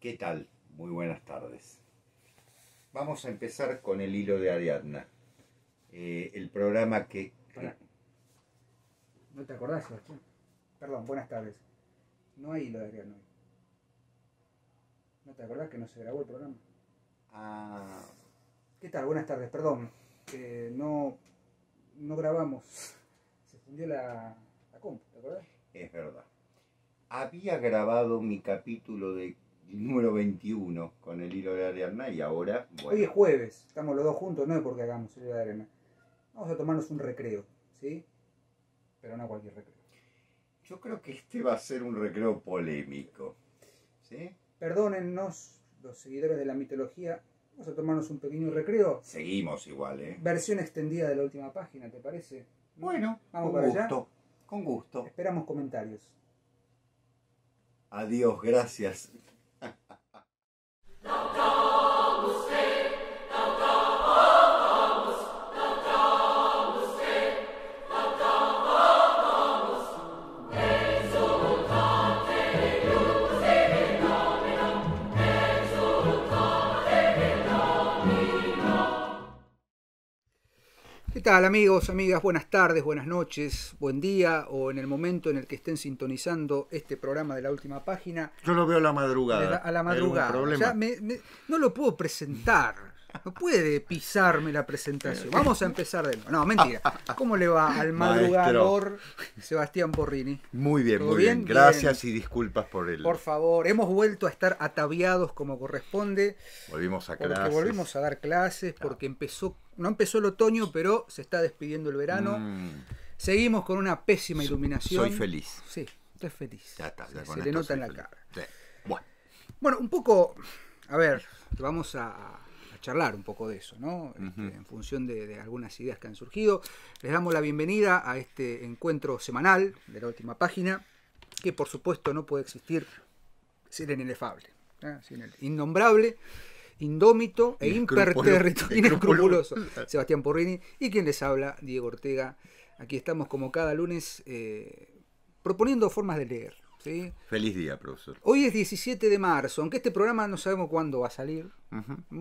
¿Qué tal? Muy buenas tardes. Vamos a empezar con el hilo de Ariadna. El programa que... Pará. ¿No te acordás, Sebastián? Perdón, buenas tardes. No hay hilo de Ariadna hoy. ¿No te acordás que no se grabó el programa? Ah, ¿Qué tal? Buenas tardes, perdón. No grabamos. Se fundió la compu, ¿te acordás? es verdad. Había grabado mi capítulo de número 21 con el hilo de Ariadna y ahora, bueno... Hoy es jueves, estamos los dos juntos, no es porque hagamos el hilo de Ariadna. Vamos a tomarnos un recreo, ¿sí? Pero no cualquier recreo. Yo creo que este va a ser un recreo polémico. ¿Sí? Perdónennos, los seguidores de la mitología. Vamos a tomarnos un pequeño recreo. Seguimos igual, ¿eh? Versión extendida de la última página, ¿te parece? Bueno, vamos con para gusto. allá. Con gusto. Esperamos comentarios. Adiós, gracias. ¿Qué tal, amigos, amigas? Buenas tardes, buenas noches, buen día, o en el momento en el que estén sintonizando este programa de la última página. Yo lo veo a la madrugada. A la madrugada. Ya no lo puedo presentar. No puede pisarme la presentación. Vamos a empezar de nuevo. No, mentira. ¿Cómo le va al madrugador Sebastián Porrini? Muy bien, ¿Todo muy bien. Gracias y disculpas por el... Por favor, hemos vuelto a estar ataviados como corresponde. Volvimos a porque clases. Volvimos a dar clases, porque no empezó el otoño, pero se está despidiendo el verano. Seguimos con una pésima iluminación. Soy feliz. Sí, estoy feliz. Ya está, ya se le nota en la cara. Sí. Bueno, un poco, a ver, vamos a charlar un poco de eso, ¿no? En función de algunas ideas que han surgido. Les damos la bienvenida a este encuentro semanal de la última página, que por supuesto no puede existir sin el inefable, sin el innombrable, indómito e impertérrito, inescrupuloso Sebastián Porrini, y quien les habla, Diego Ortega. Aquí estamos como cada lunes proponiendo formas de leer. ¿Sí? Feliz día, profesor. Hoy es 17 de marzo, aunque este programa no sabemos cuándo va a salir.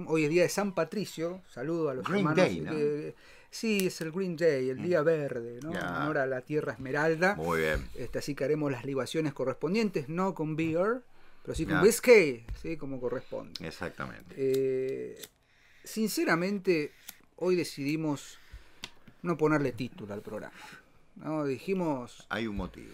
Hoy es día de San Patricio. Saludo a los Green hermanos. Day, ¿no? Sí, es el Green Day, el día verde, ¿no? En honor a la tierra esmeralda. Muy bien. Así que haremos las libaciones correspondientes, no con beer, pero sí con whisky, ¿sí? Como corresponde. Exactamente. Sinceramente, hoy decidimos no ponerle título al programa, ¿no? Dijimos... Hay un motivo.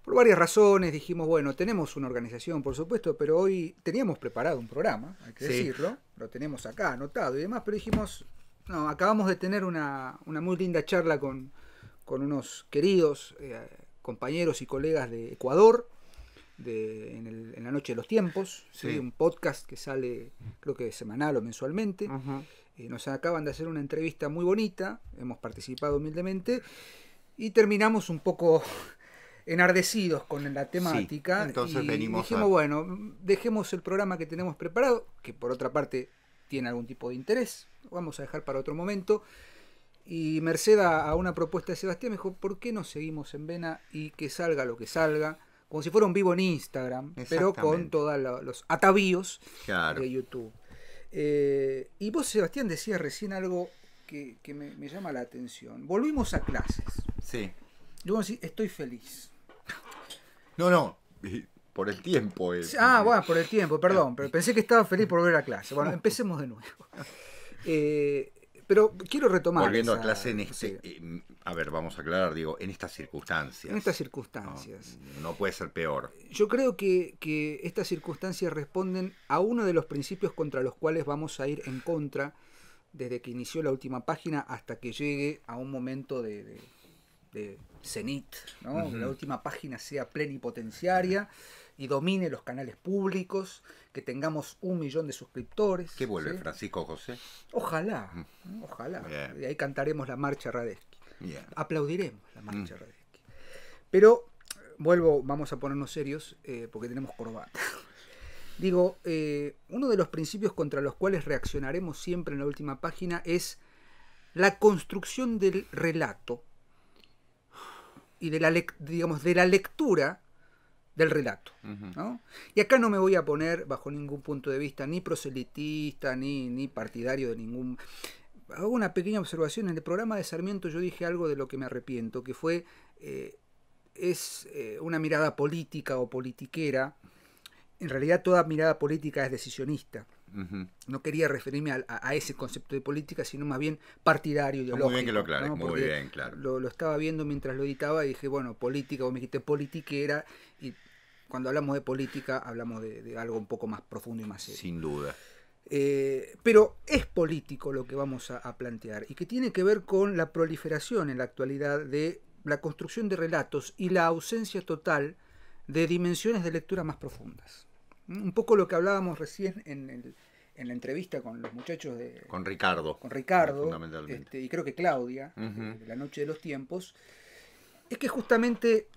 Por varias razones dijimos, bueno, tenemos una organización, por supuesto, pero hoy teníamos preparado un programa, hay que decirlo, lo tenemos acá anotado y demás, pero dijimos, no, acabamos de tener una muy linda charla con unos queridos compañeros y colegas de Ecuador, en la Noche de los Tiempos, ¿sí? Un podcast que sale, creo que semanal o mensualmente. Nos acaban de hacer una entrevista muy bonita, hemos participado humildemente y terminamos un poco... enardecidos con la temática. Sí, entonces dijimos, bueno, dejemos el programa que tenemos preparado, que por otra parte tiene algún tipo de interés, vamos a dejar para otro momento. Y merced a una propuesta de Sebastián me dijo, ¿por qué no seguimos en vena y que salga lo que salga? Como si fuera un vivo en Instagram, pero con todos los atavíos de YouTube. Y vos, Sebastián, decías recién algo que me llama la atención. Volvimos a clases. Sí. Yo estoy feliz. No, por el tiempo. Bueno, por el tiempo, perdón, pero pensé que estaba feliz por volver a clase. Bueno, empecemos de nuevo. Pero quiero retomar. Volviendo a clase en a ver, vamos a aclarar, digo, en estas circunstancias. En estas circunstancias. No puede ser peor. Yo creo que estas circunstancias responden a uno de los principios contra los cuales vamos a ir en contra desde que inició la última página hasta que llegue a un momento de cenit, ¿no? Que la última página sea plenipotenciaria y domine los canales públicos, que tengamos 1 millón de suscriptores. ¿Qué vuelve, ¿sí? Francisco José? Ojalá. De ahí cantaremos la marcha Radetzky. Aplaudiremos la marcha Radetzky. Pero, vamos a ponernos serios, porque tenemos corbata. Digo, uno de los principios contra los cuales reaccionaremos siempre en la última página es la construcción del relato y de la lectura del relato, ¿no? Y acá no me voy a poner bajo ningún punto de vista ni proselitista, ni partidario de ningún... Hago una pequeña observación. En el programa de Sarmiento yo dije algo de lo que me arrepiento, que fue, una mirada política o politiquera. En realidad toda mirada política es decisionista. No quería referirme a ese concepto de política, sino más bien partidario, ideológico. Muy bien que lo aclares, ¿no? muy bien, claro. Lo estaba viendo mientras lo editaba y dije, bueno, política, vos me dijiste politiquera, y cuando hablamos de política hablamos de algo un poco más profundo y más serio. Sin duda. Pero es político lo que vamos a plantear, y que tiene que ver con la proliferación en la actualidad de la construcción de relatos y la ausencia total de dimensiones de lectura más profundas. Un poco lo que hablábamos recién en la entrevista con los muchachos de... Con Ricardo. Fundamentalmente. Y creo que Claudia, de La Noche de los Tiempos, es que justamente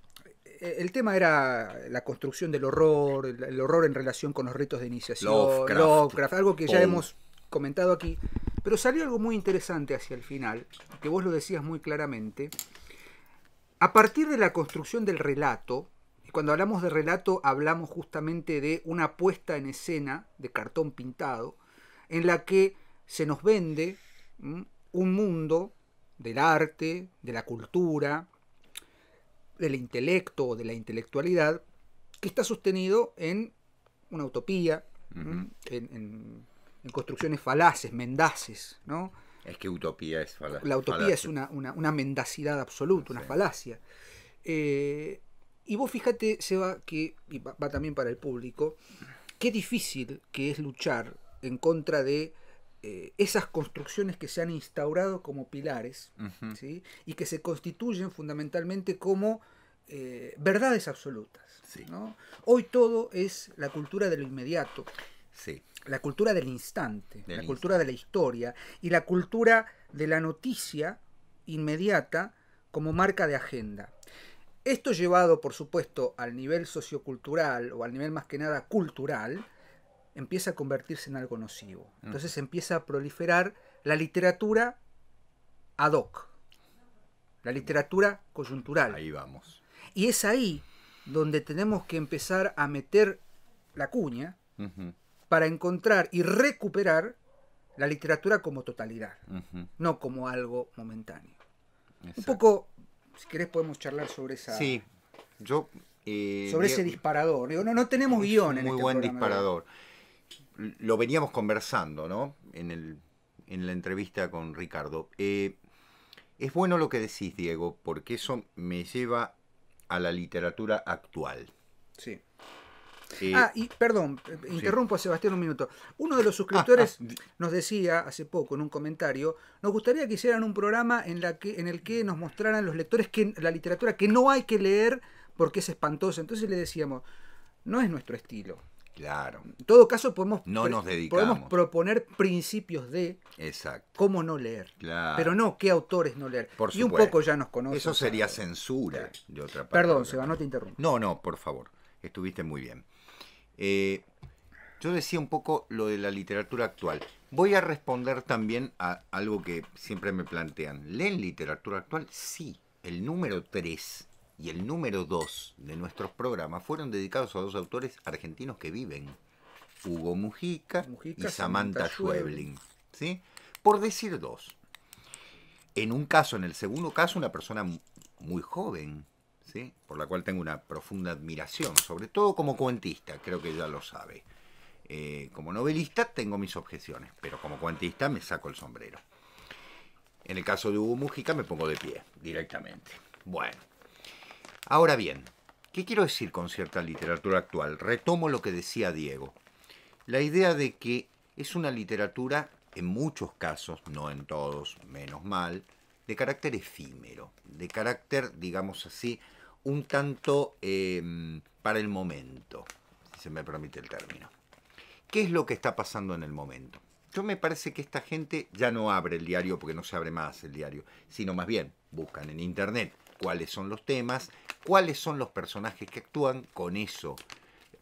el tema era la construcción del horror, el horror en relación con los ritos de iniciación, Lovecraft, algo que ya hemos comentado aquí, pero salió algo muy interesante hacia el final, que vos lo decías muy claramente. A partir de la construcción del relato, y cuando hablamos de relato hablamos justamente de una puesta en escena de cartón pintado, en la que se nos vende un mundo del arte, de la cultura, del intelecto o de la intelectualidad, que está sostenido en una utopía, en construcciones falaces, mendaces, ¿no? Es que utopía es falacia. La utopía es una mendacidad absoluta, una falacia. Y vos fíjate, Seba, que y va también para el público, qué difícil que es luchar en contra de esas construcciones que se han instaurado como pilares, ¿sí? Y que se constituyen fundamentalmente como verdades absolutas, sí. ¿no? Hoy todo es la cultura de lo inmediato, sí. La cultura del instante, la cultura de la historia y la cultura de la noticia inmediata como marca de agenda. Esto llevado, por supuesto, al nivel sociocultural o al nivel más que nada cultural, empieza a convertirse en algo nocivo. Entonces empieza a proliferar la literatura ad hoc, la literatura coyuntural. Ahí vamos. Y es ahí donde tenemos que empezar a meter la cuña para encontrar y recuperar la literatura como totalidad, no como algo momentáneo. Exacto. Un poco, si querés podemos charlar sobre esa... Sí, yo... sobre ese disparador. Digo, no tenemos guión en este programa. Muy buen disparador. Lo veníamos conversando, ¿no? En la entrevista con Ricardo. Es bueno lo que decís, Diego, porque eso me lleva a la literatura actual. Sí. Y perdón, interrumpo a Sebastián un minuto. Uno de los suscriptores nos decía hace poco en un comentario, nos gustaría que hicieran un programa en el que nos mostraran los lectores que la literatura que no hay que leer porque es espantosa. Entonces le decíamos, no es nuestro estilo. Claro. En todo caso podemos proponer principios de cómo no leer. Claro. Pero no qué autores no leer. Por y un poco ya nos conocen. Eso sería censura de otra parte. Perdón, Seba, no te interrumpo. No, por favor. Estuviste muy bien. Yo decía un poco lo de la literatura actual. Voy a responder también a algo que siempre me plantean. ¿Leen literatura actual? Sí. El número 3 y el número 2 de nuestros programas fueron dedicados a dos autores argentinos que viven. Hugo Mujica y Samantha Schweblin. ¿Sí? Por decir dos. En el segundo caso, una persona muy joven, ¿sí? Por la cual tengo una profunda admiración, sobre todo como cuentista, creo que ya lo sabe. Como novelista tengo mis objeciones, pero como cuentista me saco el sombrero. En el caso de Hugo Mujica me pongo de pie, directamente. Bueno, ahora bien, ¿qué quiero decir con cierta literatura actual? Retomo lo que decía Diego. La idea de que es una literatura, en muchos casos, no en todos, menos mal, de carácter efímero, de carácter, digamos así, un tanto para el momento, si se me permite el término. ¿Qué es lo que está pasando en el momento? Yo me parece que esta gente ya no abre el diario porque no se abre más el diario, sino más bien buscan en internet cuáles son los temas, cuáles son los personajes que actúan, con eso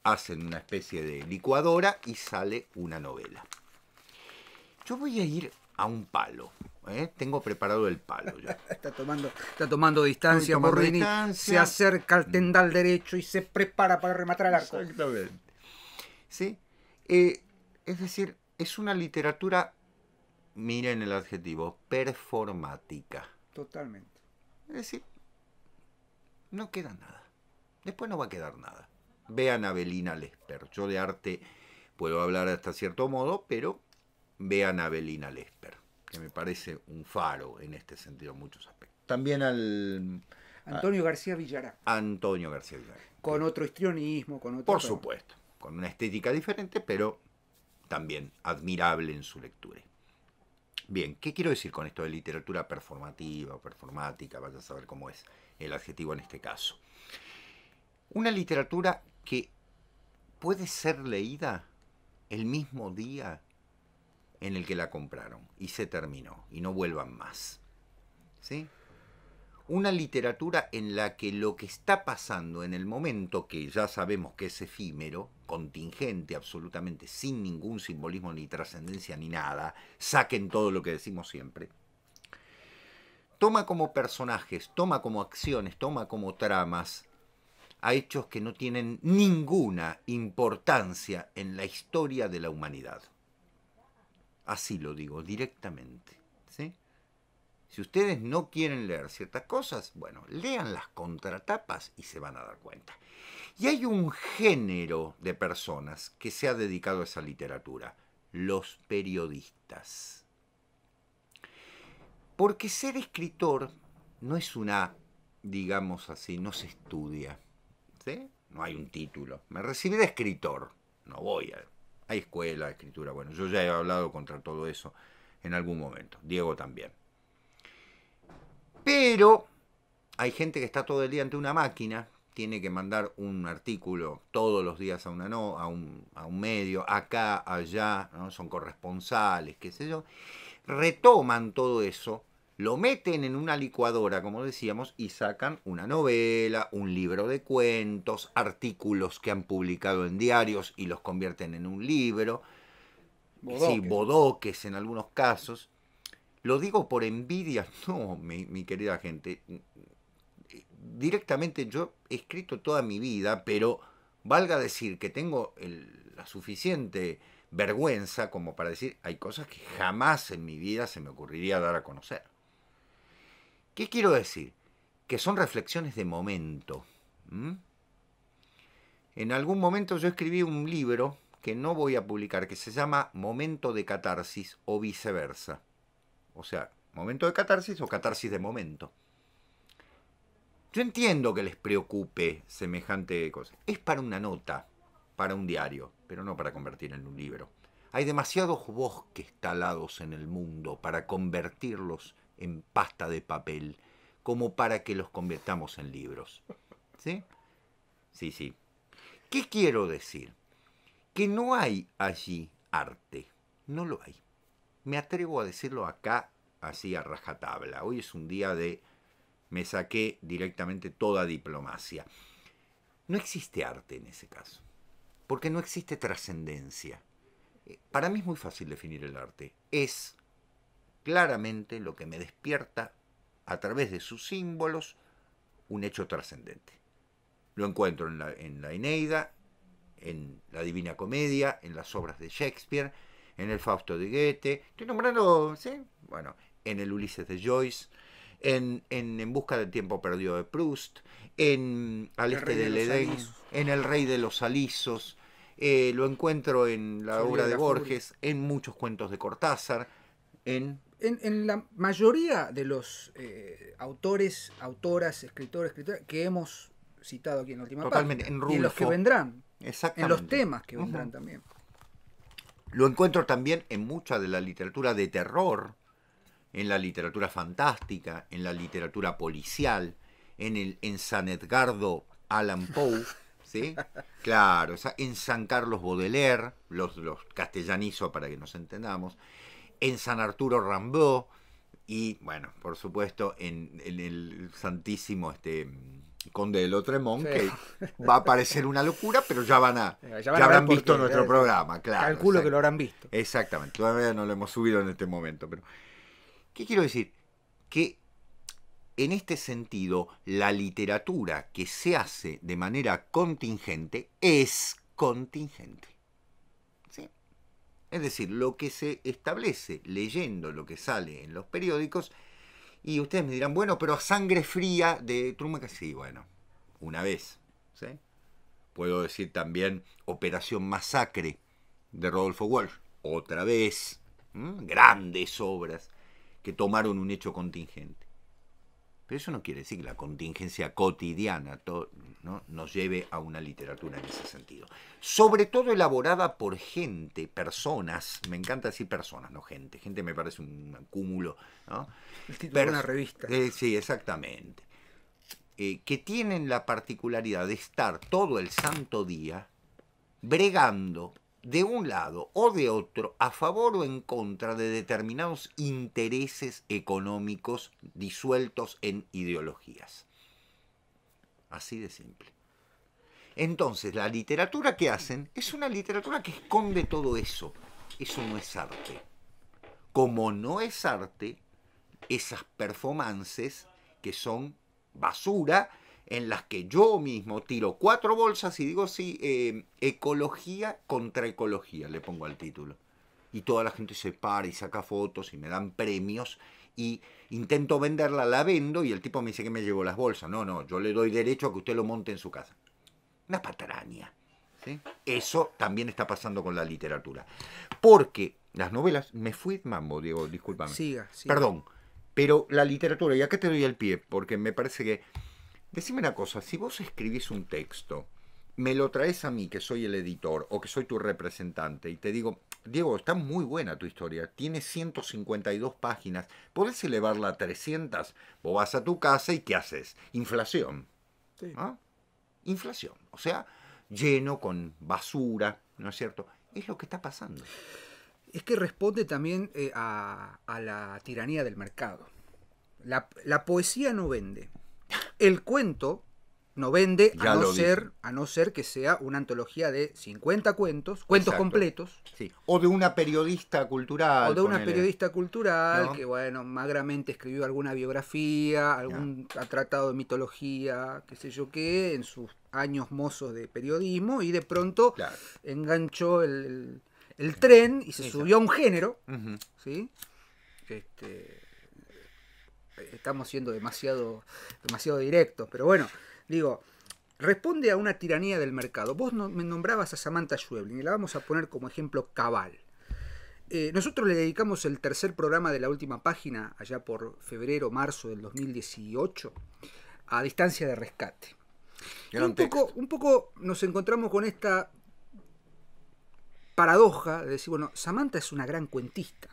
hacen una especie de licuadora y sale una novela. Yo voy a ir a un palo, tengo preparado el palo ya. Está tomando distancia, Estoy tomando Porrini. distancia. Se acerca al tendal derecho y se prepara para rematar al arco. Exactamente. ¿Sí? Es decir, es una literatura, miren el adjetivo, performática. Totalmente. Es decir, no queda nada. Después no va a quedar nada. Vean a Avelina Lesper. Yo de arte puedo hablar hasta cierto modo, pero vean a Avelina Lesper, que me parece un faro en este sentido en muchos aspectos. También Antonio García Villará. Antonio García Villará. Con otro histrionismo, con otro... Por supuesto, con una estética diferente, pero también admirable en su lectura. Bien, ¿qué quiero decir con esto de literatura performativa o performática? Vaya a saber cómo es el adjetivo en este caso. Una literatura que puede ser leída el mismo día en el que la compraron y se terminó y no vuelvan más. ¿Sí? Una literatura en la que lo que está pasando en el momento, que ya sabemos que es efímero, contingente absolutamente, sin ningún simbolismo ni trascendencia ni nada, saquen todo lo que decimos siempre, toma como personajes, toma como acciones, toma como tramas a hechos que no tienen ninguna importancia en la historia de la humanidad. Así lo digo directamente, ¿sí? Si ustedes no quieren leer ciertas cosas, bueno, lean las contratapas y se van a dar cuenta. Y hay un género de personas que se ha dedicado a esa literatura, los periodistas. Porque ser escritor no es una, digamos así, no se estudia, ¿sí? No hay un título. Me recibí de escritor, no voy a... Hay escuela de escritura, bueno, yo ya he hablado contra todo eso en algún momento, Diego también. Pero hay gente que está todo el día ante una máquina, tiene que mandar un artículo todos los días a un medio, acá, allá, ¿no? Son corresponsales, qué sé yo. Retoman todo eso, lo meten en una licuadora, como decíamos, y sacan una novela, un libro de cuentos, artículos que han publicado en diarios y los convierten en un libro. Bodoques. Sí, bodoques en algunos casos. Lo digo por envidia, no, mi querida gente. Directamente yo he escrito toda mi vida, pero valga decir que tengo la suficiente vergüenza como para decir, hay cosas que jamás en mi vida se me ocurriría dar a conocer. ¿Qué quiero decir? Que son reflexiones de momento. En algún momento yo escribí un libro que no voy a publicar, que se llama Momento de Catarsis o viceversa. O sea, momento de catarsis o catarsis de momento. Yo entiendo que les preocupe semejante cosa. Es para una nota, para un diario, pero no para convertir en un libro. Hay demasiados bosques talados en el mundo para convertirlos en pasta de papel, como para que los convirtamos en libros. ¿Sí? Sí, sí. ¿Qué quiero decir? Que no hay allí arte. No lo hay. Me atrevo a decirlo acá, así a rajatabla. Hoy es un día de... Me saqué directamente toda diplomacia. No existe arte en ese caso, porque no existe trascendencia. Para mí es muy fácil definir el arte. Es claramente lo que me despierta a través de sus símbolos un hecho trascendente. Lo encuentro en la Eneida, en la Divina Comedia, en las obras de Shakespeare, en el Fausto de Goethe, estoy nombrando, ¿sí? Bueno, en el Ulises de Joyce, en Busca del tiempo perdido de Proust, en Al este del Edén, en El Rey de los Alisos, lo encuentro en la obra de Borges, en muchos cuentos de Cortázar, en la mayoría de los autores, autoras, escritores que hemos citado aquí en la última totalmente, página, en Rulfo, y en los que vendrán, exactamente, en los temas que vendrán también. Lo encuentro también en mucha de la literatura de terror, en la literatura fantástica, en la literatura policial, en San Edgardo Allan Poe, ¿sí? Claro, en San Carlos Baudelaire, los castellanizo para que nos entendamos, en San Arturo Rimbaud y, bueno, por supuesto, en el santísimo Conde de Lautréamont, sí, que va a parecer una locura, pero ya habrán visto nuestro programa, claro. Calculo que lo habrán visto. Exactamente, todavía no lo hemos subido en este momento, pero... ¿Qué quiero decir? Que en este sentido, la literatura que se hace de manera contingente es contingente. ¿Sí? Es decir, lo que se establece leyendo lo que sale en los periódicos, y ustedes me dirán, bueno, pero a sangre fría de Truman, sí, bueno, una vez. ¿Sí? Puedo decir también Operación Masacre de Rodolfo Walsh, otra vez. Grandes obras que tomaron un hecho contingente. Pero eso no quiere decir que la contingencia cotidiana ¿no? nos lleve a una literatura en ese sentido. Sobre todo elaborada por gente, personas, me encanta decir personas, no gente. Gente me parece un cúmulo, ¿no? El título de una revista. Sí, exactamente. Que tienen la particularidad de estar todo el santo día bregando de un lado o de otro a favor o en contra de determinados intereses económicos disueltos en ideologías. Así de simple. Entonces, la literatura que hacen es una literatura que esconde todo eso. Eso no es arte. Como no es arte, esas performances que son basura, en las que yo mismo tiro 4 bolsas y digo, sí, ecología contra ecología, le pongo al título. Y toda la gente se para y saca fotos y me dan premios y intento venderla, la vendo y el tipo me dice que me llevo las bolsas. No, yo le doy derecho a que usted lo monte en su casa. Una patraña. ¿Sí? Eso también está pasando con la literatura. Porque las novelas, me fui de mambo, Diego, discúlpame. Siga. Perdón, pero la literatura, y acá te doy el pie, porque me parece que... Decime una cosa, si vos escribís un texto, me lo traes a mí, que soy el editor, o que soy tu representante, y te digo, Diego, está muy buena tu historia, tiene 152 páginas, ¿podés elevarla a 300? Vos vas a tu casa y ¿qué haces? Inflación. Sí. ¿Ah? Inflación, o sea, lleno con basura, ¿no es cierto? Es lo que está pasando. Es que responde también a la tiranía del mercado. La poesía no vende. El cuento no vende, a no ser que sea una antología de 50 cuentos completos. Sí. O de una periodista cultural. O de una periodista cultural, ¿no? Que, bueno, magramente escribió alguna biografía, ha tratado de mitología, qué sé yo qué, en sus años mozos de periodismo, y de pronto enganchó el tren y se subió a un género. ¿Sí? Estamos siendo demasiado directos, pero bueno, digo, responde a una tiranía del mercado. Vos me nombrabas a Samantha Schweblin y la vamos a poner como ejemplo cabal. Nosotros le dedicamos el tercer programa de La Última Página, allá por febrero, marzo del 2018, a Distancia de Rescate. Un poco nos encontramos con esta paradoja de decir, bueno, Samantha es una gran cuentista.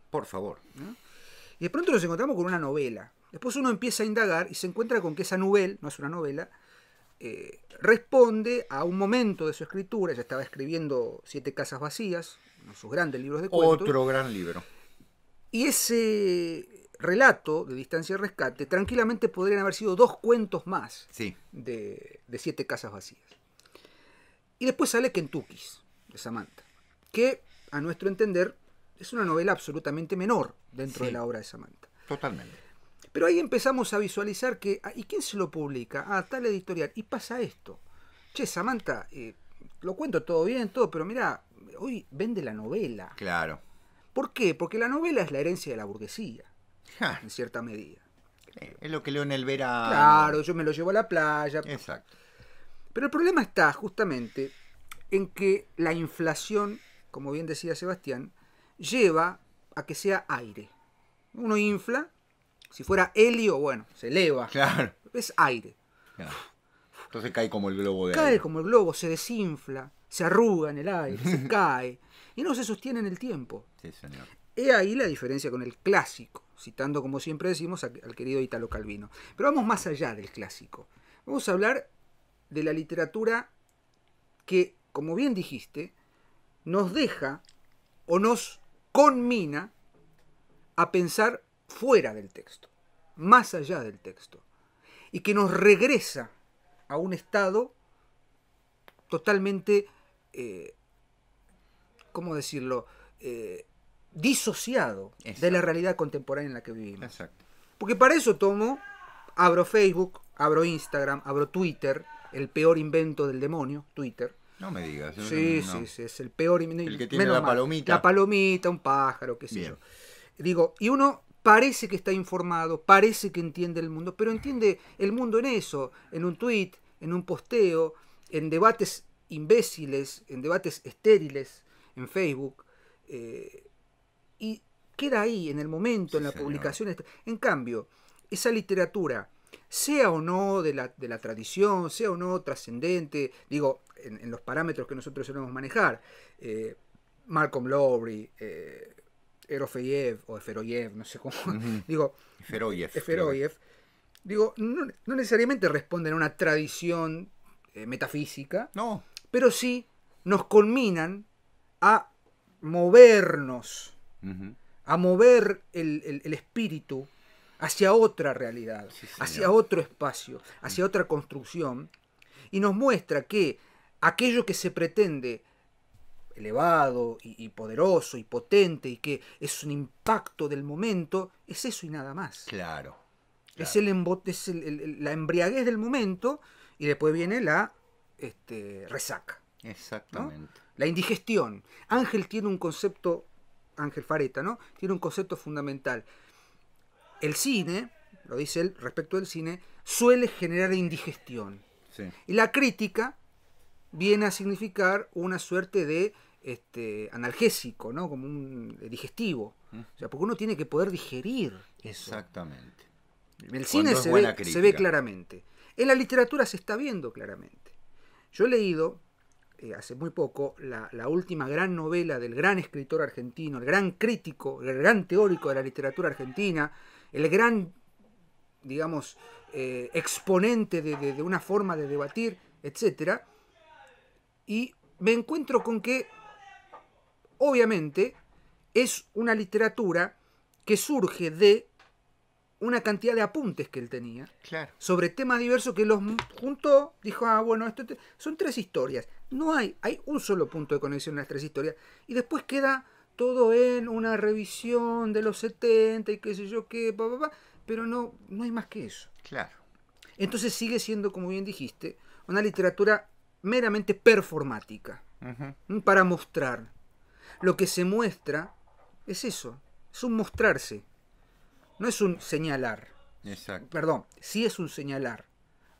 Por favor. ¿No? Y de pronto nos encontramos con una novela. Después uno empieza a indagar y se encuentra con que esa novela, no es una novela, responde a un momento de su escritura. Ella estaba escribiendo 7 casas vacías, uno de sus grandes libros de cuentos. Otro gran libro. Y ese relato de Distancia y Rescate tranquilamente podrían haber sido 2 cuentos más de 7 casas vacías. Y después sale Kentuckys, de Samantha, que a nuestro entender es una novela absolutamente menor dentro de la obra de Samantha. Totalmente. Pero ahí empezamos a visualizar que, ¿y quién se lo publica? Tal editorial. Y pasa esto. Che, Samantha, lo cuento todo bien, todo, pero mirá, hoy vende la novela. Claro. ¿Por qué? Porque la novela es la herencia de la burguesía, en cierta medida. Es lo que leo en el verano. Claro, yo me lo llevo a la playa. Exacto. Pero el problema está justamente en que la inflación, como bien decía Sebastián, lleva a que sea aire. Uno infla, si fuera helio, bueno, se eleva. Claro. Es aire. Claro. Entonces cae como el globo de Cae aire. como el globo, se desinfla, se arruga en el aire, se cae. Y no se sostiene en el tiempo. Sí, señor. He ahí la diferencia con el clásico, citando, como siempre decimos, al querido Italo Calvino. Pero vamos más allá del clásico. Vamos a hablar de la literatura que, como bien dijiste, nos deja o nos conmina a pensar fuera del texto, más allá del texto, y que nos regresa a un estado totalmente, ¿cómo decirlo?, disociado de la realidad contemporánea en la que vivimos. Exacto. Porque para eso abro Facebook, abro Instagram, abro Twitter, el peor invento del demonio, Twitter. No me digas. Sí, no. sí, es el peor invento. El que tiene la palomita. La palomita, un pájaro, qué sé yo. Digo, y uno parece que está informado, parece que entiende el mundo, pero entiende el mundo en eso, en un tweet, en un posteo, en debates imbéciles, en debates estériles, en Facebook. Y queda ahí, en el momento, sí, en la publicación. En cambio, esa literatura, sea o no de la tradición, sea o no trascendente, digo, en los parámetros que nosotros solemos manejar, Malcolm Lowry, Erofeyev o Eferoyev, no sé cómo, digo, Eferoyev, digo, no necesariamente responden a una tradición metafísica, no, pero sí nos conminan a movernos, a mover el espíritu hacia otra realidad, sí, hacia otro espacio, hacia otra construcción, y nos muestra que aquello que se pretende elevado y poderoso y potente y que es un impacto del momento, es eso y nada más. Claro. Es la embriaguez del momento y después viene la resaca. Exactamente. ¿No? La indigestión. Ángel tiene un concepto, Ángel Fareta, ¿no? Tiene un concepto fundamental. El cine, lo dice él respecto del cine, suele generar indigestión. Sí. Y la crítica viene a significar una suerte de analgésico, ¿no? Como un digestivo. O sea, porque uno tiene que poder digerir eso. Exactamente. En el cine se ve claramente. En la literatura se está viendo claramente. Yo he leído hace muy poco la última gran novela del gran escritor argentino, el gran crítico, el gran teórico de la literatura argentina, el gran, digamos, exponente de una forma de debatir, etc. Y me encuentro con que, obviamente, es una literatura que surge de una cantidad de apuntes que él tenía, claro, sobre temas diversos que los juntó, dijo, bueno, son tres historias. No hay un solo punto de conexión en las tres historias, y después queda todo en una revisión de los 70 y qué sé yo qué, pero no hay más que eso. Claro. Entonces sigue siendo, como bien dijiste, una literatura meramente performática, para mostrar. Lo que se muestra es eso, es un mostrarse, no es un señalar. Exacto. Perdón, sí es un señalar.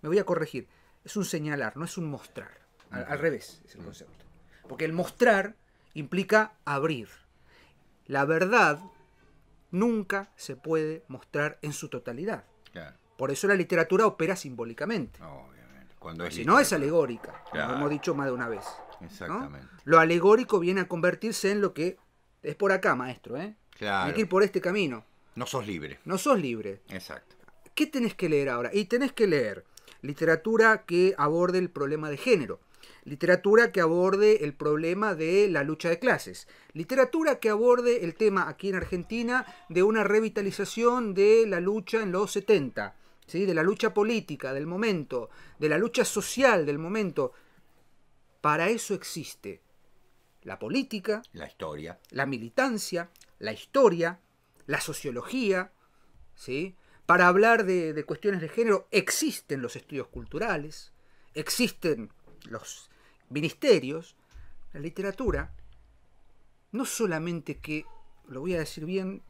Me voy a corregir, es un señalar, no es un mostrar. Al revés es el concepto. Porque el mostrar implica abrir. La verdad nunca se puede mostrar en su totalidad. Claro. Por eso la literatura opera simbólicamente. Obviamente. Si no es alegórica, claro, como hemos dicho más de una vez. Exactamente. ¿No? Lo alegórico viene a convertirse en lo que es por acá, maestro. Claro. Hay que ir por este camino. No sos libre. No sos libre. Exacto. ¿Qué tenés que leer ahora? Y tenés que leer literatura que aborde el problema de género. Literatura que aborde el problema de la lucha de clases. Literatura que aborde el tema aquí en Argentina de una revitalización de la lucha en los 70. ¿Sí? De la lucha política del momento, de la lucha social del momento. Para eso existe la política, la historia, la militancia, la historia, la sociología, ¿sí? Para hablar de cuestiones de género existen los estudios culturales, existen los ministerios. La literatura no solamente que, lo voy a decir bien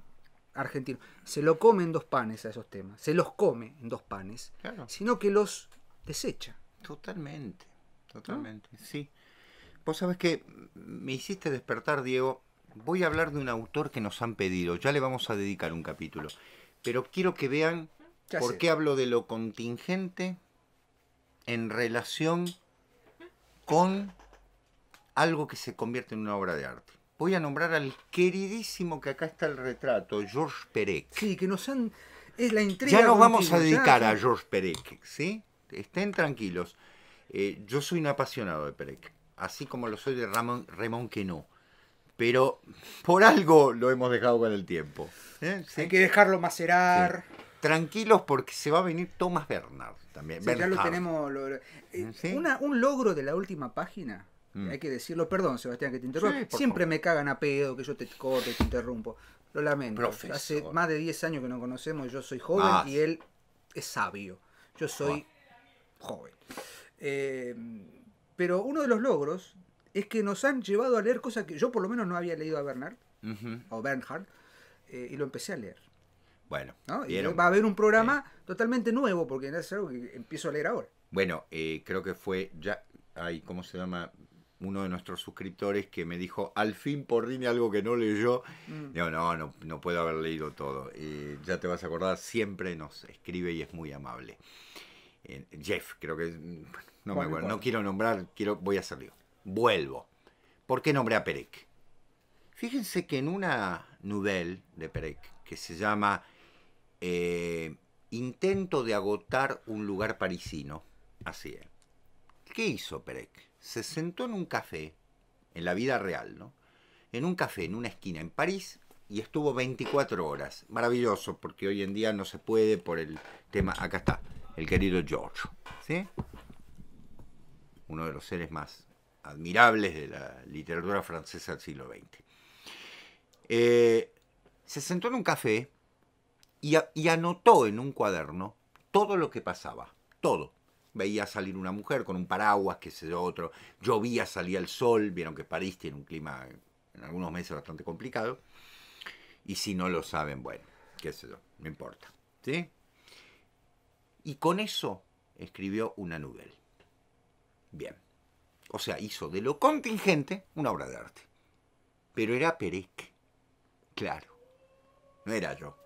argentino, se lo come en dos panes a esos temas, se los come en dos panes, claro, sino que los desecha. Totalmente. ¿No? Sí. Vos sabés que me hiciste despertar, Diego. Voy a hablar de un autor que nos han pedido, ya le vamos a dedicar un capítulo, pero quiero que vean por qué hablo de lo contingente en relación con algo que se convierte en una obra de arte. Voy a nombrar al queridísimo, que acá está el retrato, Georges Perec. Sí, que nos han... Es la intriga. Ya nos vamos a dedicar a Georges Perec, ¿sí? Estén tranquilos. Yo soy un apasionado de Perec, así como lo soy de Raymond Queneau. Pero por algo lo hemos dejado con el tiempo. ¿Sí? Hay que dejarlo macerar. Sí. Tranquilos, porque se va a venir Thomas Bernhard también. Sí, ya lo tenemos. ¿Sí? Un logro de la última página Hay que decirlo, perdón, Sebastián, que te interrumpo. Sí, Siempre favor. me cagan a pedo, que yo te corto y te interrumpo. Lo lamento. Profesor. Hace más de 10 años que nos conocemos, yo soy joven y sí. él es sabio. Yo soy joven. Pero uno de los logros es que nos han llevado a leer cosas que yo por lo menos no había leído a Bernard, o Bernhard, y lo empecé a leer. Bueno, ¿no? Y ¿vieron? va a haber un programa totalmente nuevo, porque es algo que empiezo a leer ahora. Bueno, creo que fue ya, ¿cómo se llama? Uno de nuestros suscriptores que me dijo, al fin Porrini algo que no leyó. Digo, no puedo haber leído todo. Ya te vas a acordar, siempre nos escribe y es muy amable. Jeff, creo que, no me acuerdo, no quiero nombrar, voy a hacerlo. Vuelvo. ¿Por qué nombré a Perec? Fíjense que en una nouvelle de Perec, que se llama Intento de agotar un lugar parisino, así es. ¿Qué hizo Perec? Se sentó en un café, en la vida real, ¿no? En un café, en una esquina en París, y estuvo 24 horas. Maravilloso, porque hoy en día no se puede por el tema... Acá está, el querido George, ¿sí? Uno de los seres más admirables de la literatura francesa del siglo XX. Se sentó en un café y anotó en un cuaderno todo lo que pasaba, todo. Veía salir una mujer con un paraguas, qué sé yo, otro. Llovía, salía el sol. Vieron que París tiene un clima en algunos meses bastante complicado. Y si no lo saben, bueno, qué sé yo, no importa. ¿Sí? Y con eso escribió una nouvelle. Bien. O sea, hizo de lo contingente una obra de arte. Pero era Perec. Claro. No era yo.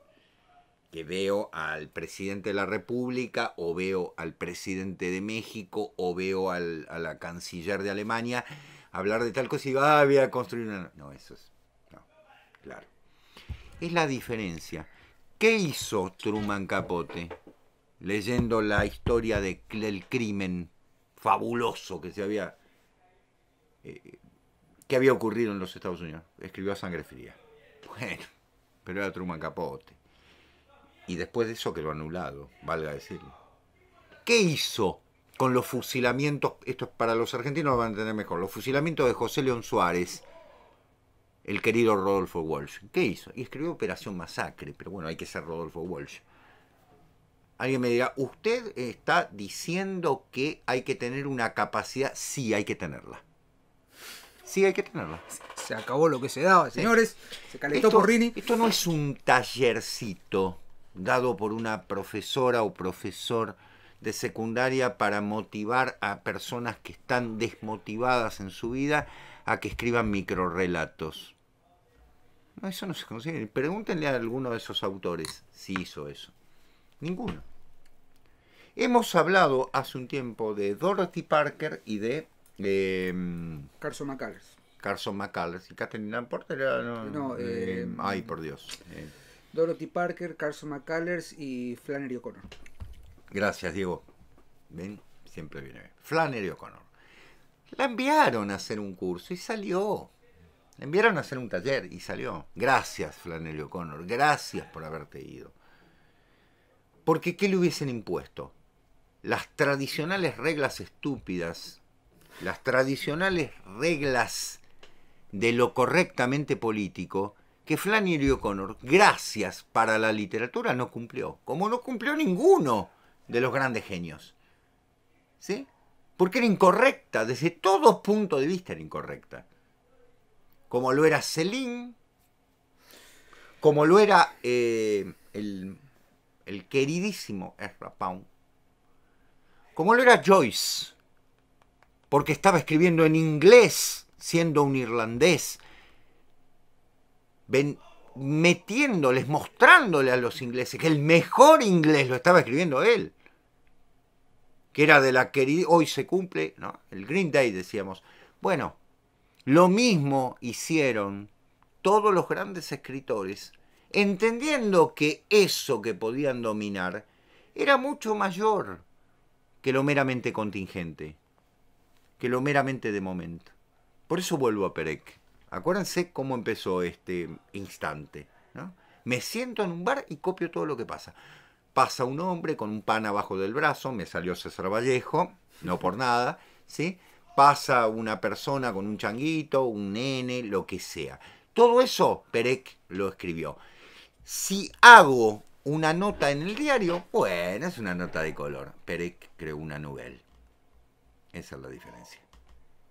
Que veo al presidente de la República, o veo al presidente de México, o veo a la canciller de Alemania hablar de tal cosa y voy a construir una... No, eso es... No, claro. Es la diferencia. ¿Qué hizo Truman Capote? Leyendo la historia del crimen fabuloso que había ocurrido en los Estados Unidos. Escribió a sangre fría. Bueno, pero era Truman Capote. Y después de eso quedó anulado, valga decirlo. ¿Qué hizo con los fusilamientos? Esto es para los argentinos, lo van a entender mejor. Los fusilamientos de José León Suárez, el querido Rodolfo Walsh. ¿Qué hizo? Y escribió Operación Masacre, pero bueno, hay que ser Rodolfo Walsh. Alguien me dirá, ¿usted está diciendo que hay que tener una capacidad? Sí, hay que tenerla. Sí, hay que tenerla. Se acabó lo que se daba, señores. Se calentó Porrini. Esto no es un tallercito dado por una profesora o profesor de secundaria para motivar a personas que están desmotivadas en su vida a que escriban microrrelatos. No, eso no se consigue. Pregúntenle a alguno de esos autores si hizo eso. Ninguno. Hemos hablado hace un tiempo de Dorothy Parker y de Carson McCullers. Carson McCullers. ¿Y Catherine Porter era? No, ay, por Dios. Dorothy Parker, Carson McCullers y Flannery O'Connor. Gracias, Diego. ¿Ven? Siempre viene bien. Flannery O'Connor. La enviaron a hacer un curso y salió. La enviaron a hacer un taller y salió. Gracias, Flannery O'Connor. Gracias por haberte ido. Porque ¿qué le hubiesen impuesto? Las tradicionales reglas estúpidas, las tradicionales reglas de lo correctamente político, que Flannery O'Connor, gracias para la literatura, no cumplió. Como no cumplió ninguno de los grandes genios. ¿Sí? Porque era incorrecta, desde todo punto de vista era incorrecta. Como lo era Céline, como lo era el queridísimo Ezra Pound, como lo era Joyce, porque estaba escribiendo en inglés, siendo un irlandés, metiéndoles, mostrándole a los ingleses que el mejor inglés lo estaba escribiendo él, que era de la querida, hoy se cumple, ¿no? El Green Day, decíamos. Bueno, lo mismo hicieron todos los grandes escritores, entendiendo que eso que podían dominar era mucho mayor que lo meramente contingente, que lo meramente de momento. Por eso vuelvo a Perec. Acuérdense cómo empezó este instante, ¿no? Me siento en un bar y copio todo lo que pasa. Pasa un hombre con un pan abajo del brazo, me salió César Vallejo, no por nada, ¿sí? pasa una persona con un changuito, un nene, lo que sea. Todo eso Perec lo escribió. Si hago una nota en el diario, bueno, es una nota de color. Perec creó una novela. Esa es la diferencia.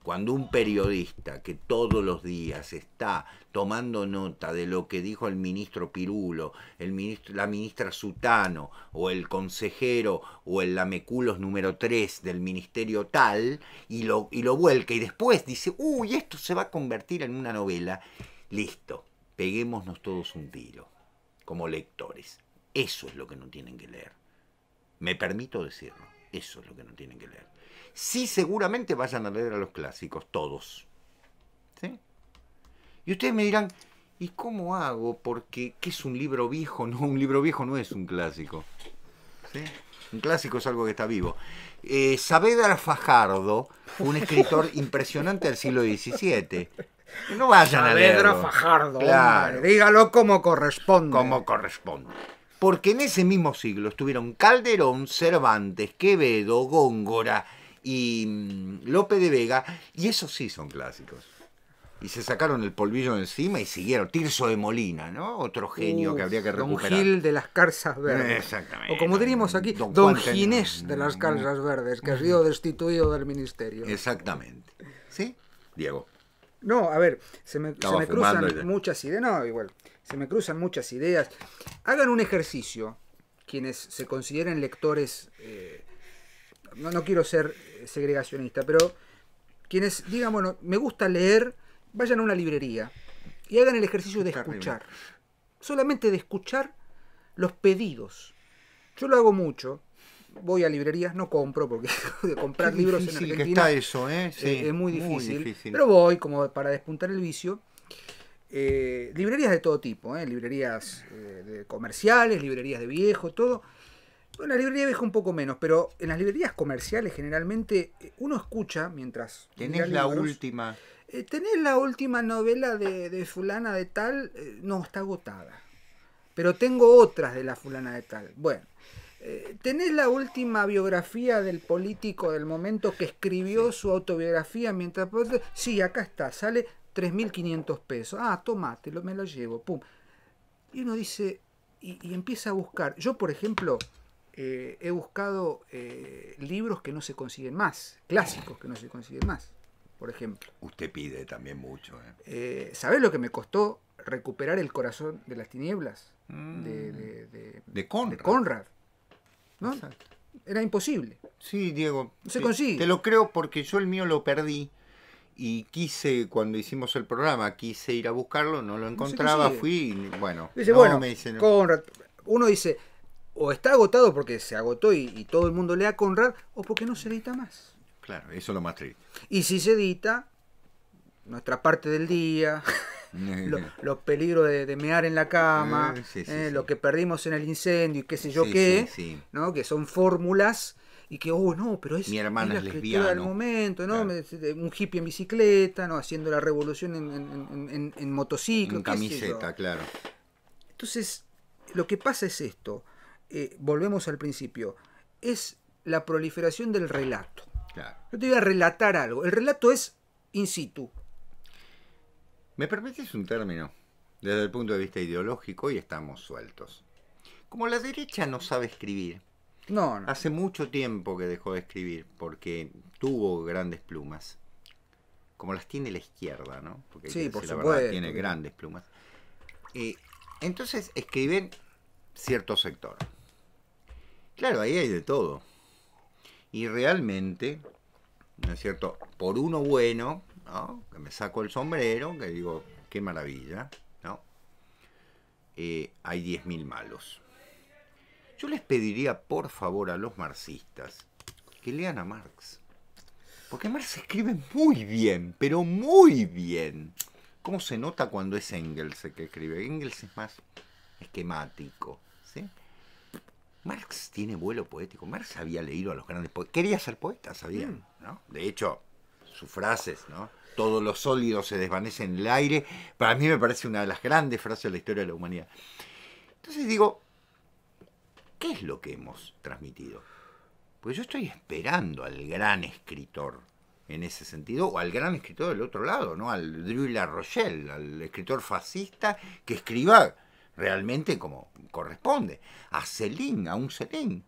Cuando un periodista que todos los días está tomando nota de lo que dijo el ministro Pirulo, la ministra Sutano, o el consejero, o el lameculos número 3 del ministerio tal, y lo vuelca, y después dice, uy, esto se va a convertir en una novela, listo, peguémonos todos un tiro, como lectores. Eso es lo que no tienen que leer. Me permito decirlo, eso es lo que no tienen que leer. Sí, seguramente vayan a leer a los clásicos, todos. ¿Sí? Y ustedes me dirán, ¿y cómo hago? Porque, ¿qué es un libro viejo? No, un libro viejo no es un clásico. ¿Sí? Un clásico es algo que está vivo. Saavedra Fajardo fue un escritor impresionante del siglo XVII. No vayan a leerlo. Saavedra Fajardo, claro. Hombre, dígalo como corresponde. Como corresponde. Porque en ese mismo siglo estuvieron Calderón, Cervantes, Quevedo, Góngora y Lope de Vega, y esos sí son clásicos. Y se sacaron el polvillo encima y siguieron. Tirso de Molina, ¿no? Otro genio que habría que recuperar. Don Gil de las Calzas Verdes. Exactamente. O como diríamos aquí, Don Ginés de las Calzas Verdes, que ha sido destituido del ministerio. Exactamente. ¿Sí? Diego. No, a ver, se me cruzan muchas ideas. No, igual. Se me cruzan muchas ideas. Hagan un ejercicio, quienes se consideren lectores, no quiero ser segregacionista, pero quienes digan, bueno, me gusta leer, vayan a una librería y hagan el ejercicio de escuchar. Solamente de escuchar los pedidos. Yo lo hago mucho. Voy a librerías, no compro, porque de comprar libros en Argentina que está eso, sí, es muy difícil. Pero voy como para despuntar el vicio. Librerías de todo tipo, librerías comerciales, librerías de viejo, todo. Bueno, la librería vieja un poco menos, pero en las librerías comerciales generalmente uno escucha mientras... ¿Tenés la última? ¿Tenés la última novela de fulana de tal? No, está agotada. Pero tengo otras de la fulana de tal. Bueno, ¿tenés la última biografía del político del momento que escribió su autobiografía mientras... Sí, acá está, sale 3.500 pesos. Ah, tomate, me lo llevo, pum. Y uno dice, y empieza a buscar. Yo, por ejemplo, he buscado libros que no se consiguen más, clásicos que no se consiguen más, por ejemplo. Usted pide también mucho. ¿Sabés lo que me costó recuperar El corazón de las tinieblas? De Conrad. ¿No? Exacto. Era imposible. Sí, Diego. No se consigue. Te lo creo porque yo el mío lo perdí. Y quise, cuando hicimos el programa, quise ir a buscarlo, no lo encontraba, fui y bueno. Dice, me dice, no. Conrad, uno dice, o está agotado porque se agotó y todo el mundo lea Conrad, o porque no se edita más. Claro, eso es lo más triste. Y si se edita, nuestra parte del día, los peligros de mear en la cama, lo que perdimos en el incendio y qué sé yo ¿no? Que son fórmulas. Y que, no, pero mi hermana es lesbiana del momento, ¿no? Claro. Un hippie en bicicleta, ¿no? Haciendo la revolución en motociclo. En camiseta, claro. Entonces, lo que pasa es esto. Volvemos al principio. Es la proliferación del relato. Claro. Yo te voy a relatar algo. El relato es in situ. ¿Me permitís un término? Desde el punto de vista ideológico, y estamos sueltos. Como la derecha no sabe escribir. No. Hace mucho tiempo que dejó de escribir porque tuvo grandes plumas, como las tiene la izquierda, ¿no? Porque sí, por la supuesto. Verdad, tiene grandes plumas. Entonces escriben cierto sector. Claro, ahí hay de todo. Y realmente, ¿no es cierto? Por uno bueno, ¿no? Que me saco el sombrero, que digo, qué maravilla, ¿no? Hay 10.000 malos. Yo les pediría, por favor, a los marxistas que lean a Marx. Porque Marx escribe muy bien, pero muy bien. ¿Cómo se nota cuando es Engels el que escribe? Engels es más esquemático, ¿sí? Marx tiene vuelo poético. Marx había leído a los grandes poetas. Quería ser poeta, sabían, ¿no? De hecho, sus frases, ¿no? Todo lo sólido se desvanece en el aire. Para mí me parece una de las grandes frases de la historia de la humanidad. Entonces digo, ¿qué es lo que hemos transmitido? Pues yo estoy esperando al gran escritor, en ese sentido, o al gran escritor del otro lado, ¿no? Al Drew La Rochelle, al escritor fascista que escriba realmente como corresponde. A Céline, a un Céline.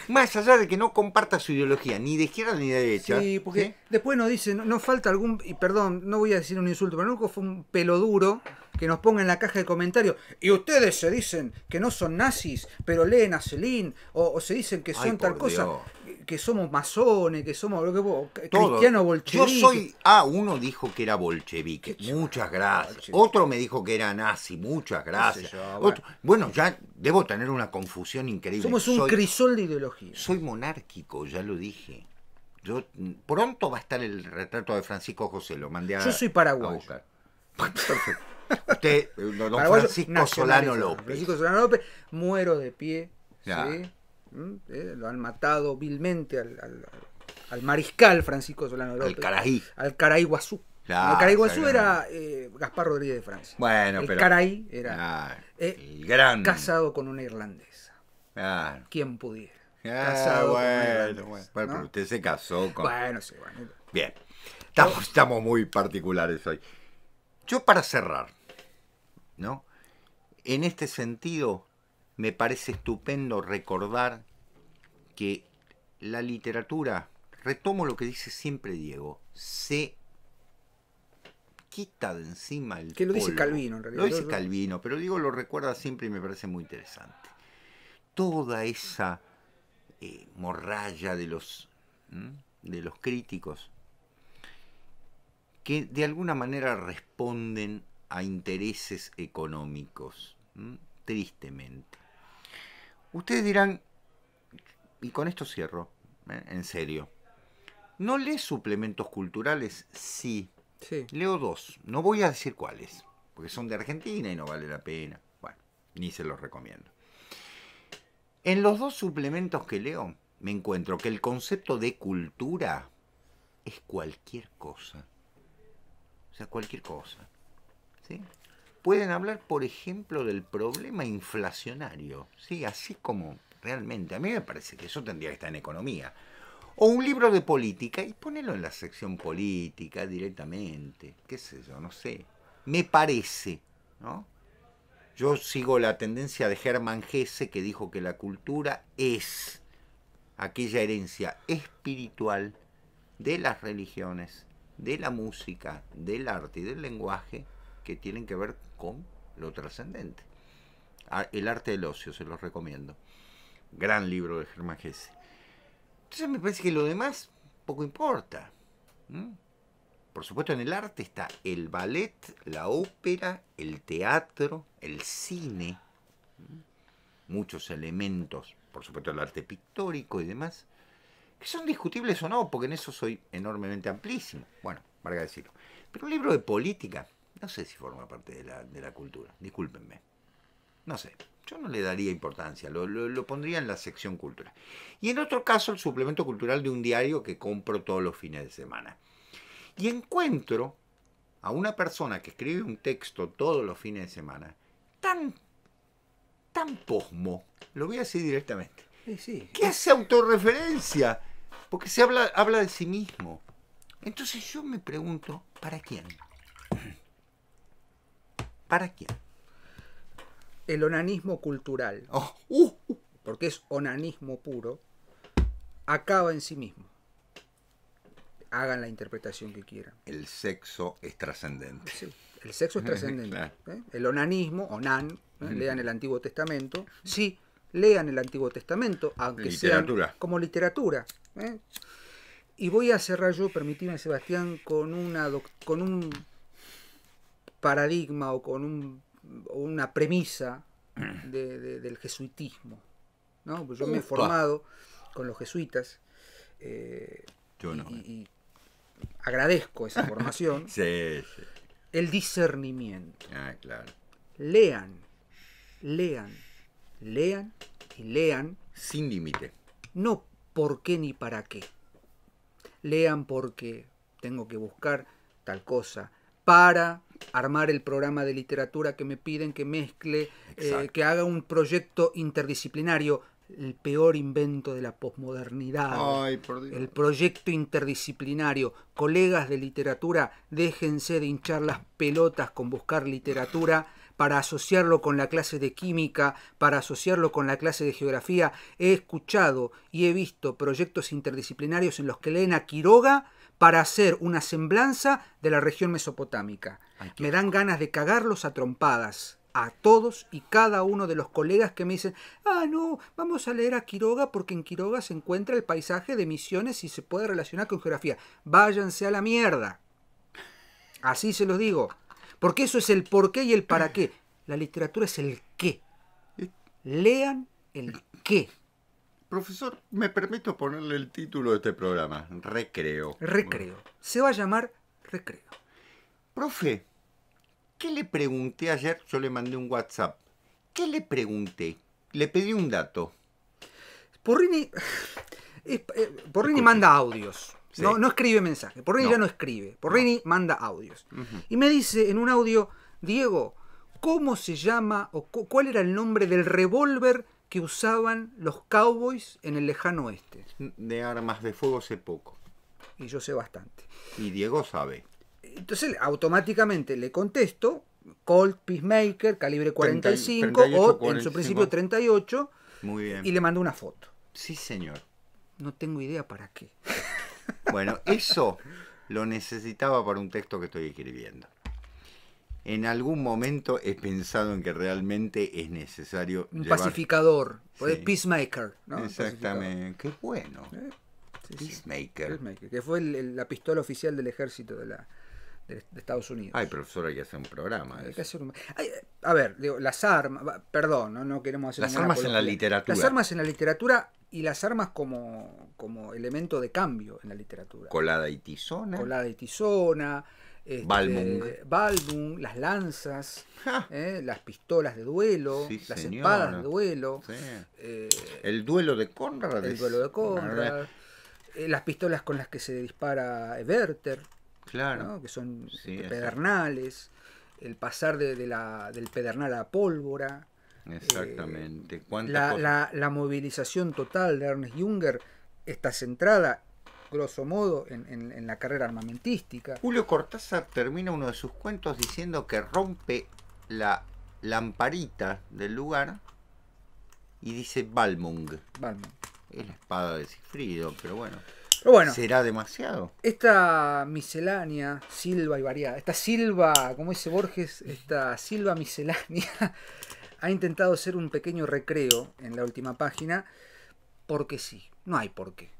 Más allá de que no comparta su ideología, ni de izquierda ni de derecha. Sí, porque después nos dicen, no falta algún, y perdón, no voy a decir un insulto, pero nunca fue un pelo duro que nos ponga en la caja de comentarios. Y ustedes se dicen que no son nazis, pero leen a Céline, o se dicen que son tal cosa, que somos masones, que somos cristianos bolcheviques. Yo soy, uno dijo que era bolchevique, muchas gracias. Bolchevique. Otro me dijo que era nazi, muchas gracias. Bueno, ya debo tener una confusión increíble. Somos un crisol de ideología. Soy monárquico, ya lo dije. Pronto va a estar el retrato de Francisco José, lo mandé Yo soy paraguayo. A buscar. Perfecto. Usted, don Francisco Solano López. Francisco Solano López, muero de pie. ¿Sí? Lo han matado vilmente al mariscal Francisco Solano López. Al Caraiguazú. El Caraiguazú era Gaspar Rodríguez de Francia. Bueno, el Caray era el gran... casado con una irlandesa. ¿Quién pudiera? Bueno, ¿no? pero usted se casó con... Bueno, sí, bueno. Bien. Estamos muy particulares hoy. Yo para cerrar, ¿no? En este sentido, me parece estupendo recordar que la literatura, retomo lo que dice siempre Diego, se quita de encima el que lo polvo. Dice Calvino, en realidad. Lo dice Calvino, pero Diego lo recuerda siempre y me parece muy interesante. Toda esa morralla de los críticos que de alguna manera responden a intereses económicos, tristemente. Ustedes dirán, y con esto cierro, en serio, ¿no lees suplementos culturales? Sí. Leo 2, no voy a decir cuáles, porque son de Argentina y no vale la pena. Bueno, ni se los recomiendo. En los 2 suplementos que leo, me encuentro que el concepto de cultura es cualquier cosa. O sea, cualquier cosa. ¿Sí? Pueden hablar, por ejemplo, del problema inflacionario. ¿Sí? Así como realmente. A mí me parece que eso tendría que estar en economía. O un libro de política y ponerlo en la sección política directamente. ¿Qué sé yo? No sé. Me parece, ¿no? Yo sigo la tendencia de Hermann Hesse, que dijo que la cultura es aquella herencia espiritual de las religiones, de la música, del arte y del lenguaje que tienen que ver con lo trascendente. El arte del ocio, se los recomiendo. Gran libro de Hermann Hesse. Entonces me parece que lo demás poco importa. Por supuesto, en el arte está el ballet, la ópera, el teatro, el cine, muchos elementos, por supuesto el arte pictórico y demás, que son discutibles o no, porque en eso soy enormemente amplísimo. Bueno, valga decirlo. Pero un libro de política, no sé si forma parte de la cultura, discúlpenme. No sé, yo no le daría importancia, lo pondría en la sección cultura. Y en otro caso, el suplemento cultural de un diario que compro todos los fines de semana. Y encuentro a una persona que escribe un texto todos los fines de semana tan posmo, lo voy a decir directamente, que hace autorreferencia, porque se habla de sí mismo. Entonces yo me pregunto, ¿para quién? ¿Para quién? El onanismo cultural, porque es onanismo puro, acaba en sí mismo. Hagan la interpretación que quieran. El sexo es trascendente. Sí, el sexo es trascendente. Claro. El onanismo, onan, lean el Antiguo Testamento. Sí, lean el Antiguo Testamento, aunque sea como literatura. Y voy a cerrar yo, permitime, Sebastián, con un paradigma o con una premisa del jesuitismo, ¿no? Pues yo me he formado con los jesuitas. Yo no. Y agradezco esa formación. Sí. El discernimiento. Claro. Lean y lean. Sin límite. No por qué ni para qué. Lean porque tengo que buscar tal cosa para armar el programa de literatura que me piden que mezcle, que haga un proyecto interdisciplinario. el peor invento de la posmodernidad. Ay, por Dios. El proyecto interdisciplinario. Colegas de literatura, déjense de hinchar las pelotas con buscar literatura para asociarlo con la clase de química, para asociarlo con la clase de geografía. He escuchado y he visto proyectos interdisciplinarios en los que leen a Quiroga para hacer una semblanza de la región mesopotámica. Me dan ganas de cagarlos a trompadas a todos y cada uno de los colegas que me dicen, no, vamos a leer a Quiroga porque en Quiroga se encuentra el paisaje de Misiones y se puede relacionar con geografía. Váyanse a la mierda. Así se los digo. Porque eso es el por qué y el para qué. La literatura es el qué. Lean el qué. Profesor, me permito ponerle el título de este programa. Recreo. Recreo. Se va a llamar Recreo. Profe, ¿qué le pregunté ayer? Yo le mandé un WhatsApp. ¿Qué le pregunté? Le pedí un dato. Porrini manda audios. Sí. No escribe mensajes. Porrini ya no escribe. Porrini manda audios. Y me dice en un audio, Diego, ¿cómo se llama o cuál era el nombre del revólver que usaban los cowboys en el lejano oeste? De armas de fuego sé poco. Y yo sé bastante. Y Diego sabe. Entonces automáticamente le contesto Colt Peacemaker, calibre 45 38, o 45. en su principio 38. Muy bien. Y le mando una foto. Sí, señor. No tengo idea para qué. Bueno, eso lo necesitaba para un texto que estoy escribiendo. En algún momento he pensado en que realmente es necesario un pacificador, sí. Peacemaker, ¿no? Exactamente, qué bueno. Sí, Peacemaker. Peacemaker, que fue la pistola oficial del ejército de Estados Unidos. Ay, profesor, hay que hacer un programa. Hay que hacer a ver, digo, las armas, perdón, no queremos hacer las armas en la literatura. Las armas en la literatura y las armas como elemento de cambio en la literatura. Colada y tizona. Balmung, las lanzas, las pistolas de duelo, sí, las señor. espadas de duelo, sí. El duelo de Conrad. Las pistolas con las que se dispara Werther, claro, ¿no? Que son sí, pedernales, el pasar del pedernal a la pólvora. Exactamente. La movilización total de Ernest Junger está centrada, grosso modo, en la carrera armamentística. Julio Cortázar termina uno de sus cuentos diciendo que rompe la lamparita del lugar y dice Balmung. Es la espada de Sigfrido, pero bueno. ¿Será demasiado? Esta miscelánea, silva y variada, esta silva, como dice Borges, esta silva miscelánea ha intentado ser un pequeño recreo en la última página, porque sí, no hay por qué.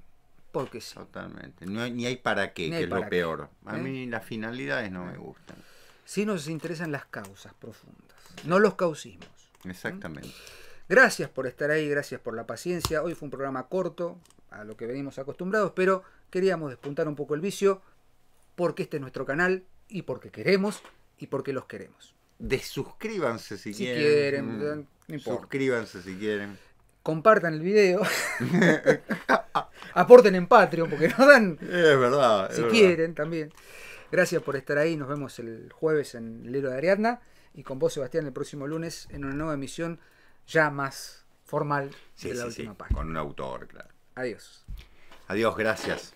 Porque sí. Totalmente. Ni hay para qué, que es lo peor. A mí las finalidades no me gustan. Sí nos interesan las causas profundas, no los causismos. Exactamente. Gracias por estar ahí, gracias por la paciencia. Hoy fue un programa corto, a lo que venimos acostumbrados, pero queríamos despuntar un poco el vicio, porque este es nuestro canal, y porque queremos, y porque los queremos. Desuscríbanse si quieren. No importa. Suscríbanse si quieren. Compartan el video. Aporten en Patreon, porque nos dan. Es verdad. Si quieren también. Gracias por estar ahí. Nos vemos el jueves en el Héroe de Ariadna. Y con vos, Sebastián, el próximo lunes en una nueva emisión ya más formal de la última página. Con un autor, claro. Adiós. Adiós, gracias.